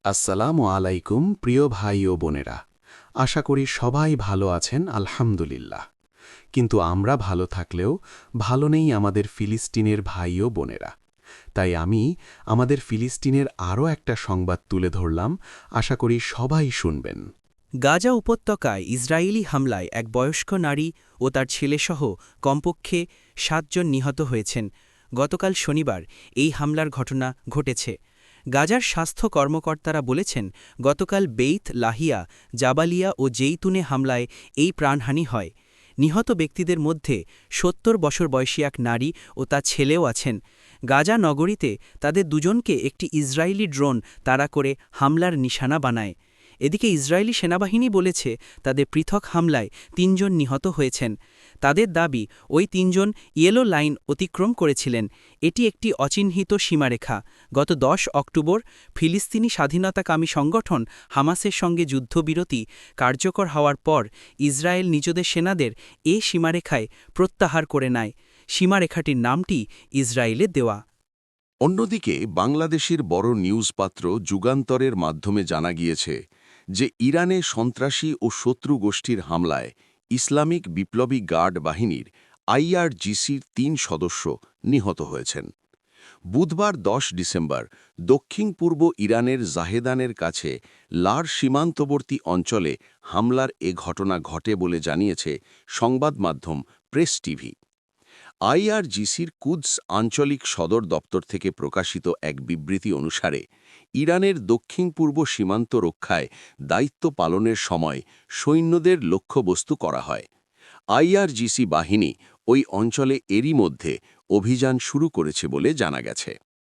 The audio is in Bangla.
আসসালামু আলাইকুম প্রিয় ভাই ও বোনেরা। আশা করি সবাই ভালো আছেন আলহামদুলিল্লাহ। কিন্তু আমরা ভালো থাকলেও ভালো নেই আমাদের ফিলিস্তিনের ভাই ও বোনেরা। তাই আমি আমাদের ফিলিস্তিনের আরও একটা সংবাদ তুলে ধরলাম, আশা করি সবাই শুনবেন। গাজা উপত্যকায় ইসরায়েলি হামলায় এক বয়স্ক নারী ও তার ছেলেসহ কমপক্ষে ৭ জন নিহত হয়েছেন। গতকাল শনিবার এই হামলার ঘটনা ঘটেছে। গাজার স্বাস্থ্য কর্মকর্তারা বলেছেন, গতকাল বেইত লাহিয়া, জাবালিয়া ও জেইতুনে হামলায় এই প্রাণহানি হয়। নিহত ব্যক্তিদের মধ্যে ৭০ বছর বয়সী এক নারী ও তার ছেলেও আছেন। গাজা নগরীতে তাদের দুজনকে একটি ইসরায়েলি ড্রোন তাড়া করে হামলার নিশানা বানায়। এদিকে ইসরায়েলি সেনাবাহিনী বলেছে, তাদের পৃথক হামলায় ৩ জন নিহত হয়েছেন। তাদের দাবি, ওই ৩ জন ইয়েলো লাইন অতিক্রম করেছিলেন। এটি একটি অচিহ্নিত সীমারেখা। গত ১০ অক্টোবর ফিলিস্তিনি স্বাধীনতাকামী সংগঠন হামাসের সঙ্গে যুদ্ধবিরতি কার্যকর হওয়ার পর ইসরায়েল নিজেদের সেনাদের এ সীমারেখায় প্রত্যাহার করে নেয়। সীমারেখাটির নামটি ইসরায়েলের দেওয়া। অন্যদিকে বাংলাদেশের বড় নিউজপাত্র যুগান্তরের মাধ্যমে জানা গিয়েছে যে ইরানে সন্ত্রাসী ও শত্রু গোষ্ঠীর হামলায় ইসলামিক বিপ্লবী গার্ড বাহিনীর আইআরজিসির ৩ সদস্য নিহত হয়েছেন। বুধবার ১০ ডিসেম্বর দক্ষিণ পূর্ব ইরানের জাহেদানের কাছে লার সীমান্তবর্তী অঞ্চলে হামলার এ ঘটনা ঘটে বলে জানিয়েছে সংবাদ মাধ্যম প্রেস টিভি। আইআরজিসির কুদস আঞ্চলিক সদর দপ্তর থেকে প্রকাশিত এক বিবৃতি অনুসারে ইরানের দক্ষিণ-পূর্ব সীমান্ত রক্ষায় দায়িত্ব পালনের সময় সৈন্যদের লক্ষ্যবস্তু করা হয়। আইআরজিসি বাহিনী ওই অঞ্চলে এরই মধ্যে অভিযান শুরু করেছে বলে জানা গেছে।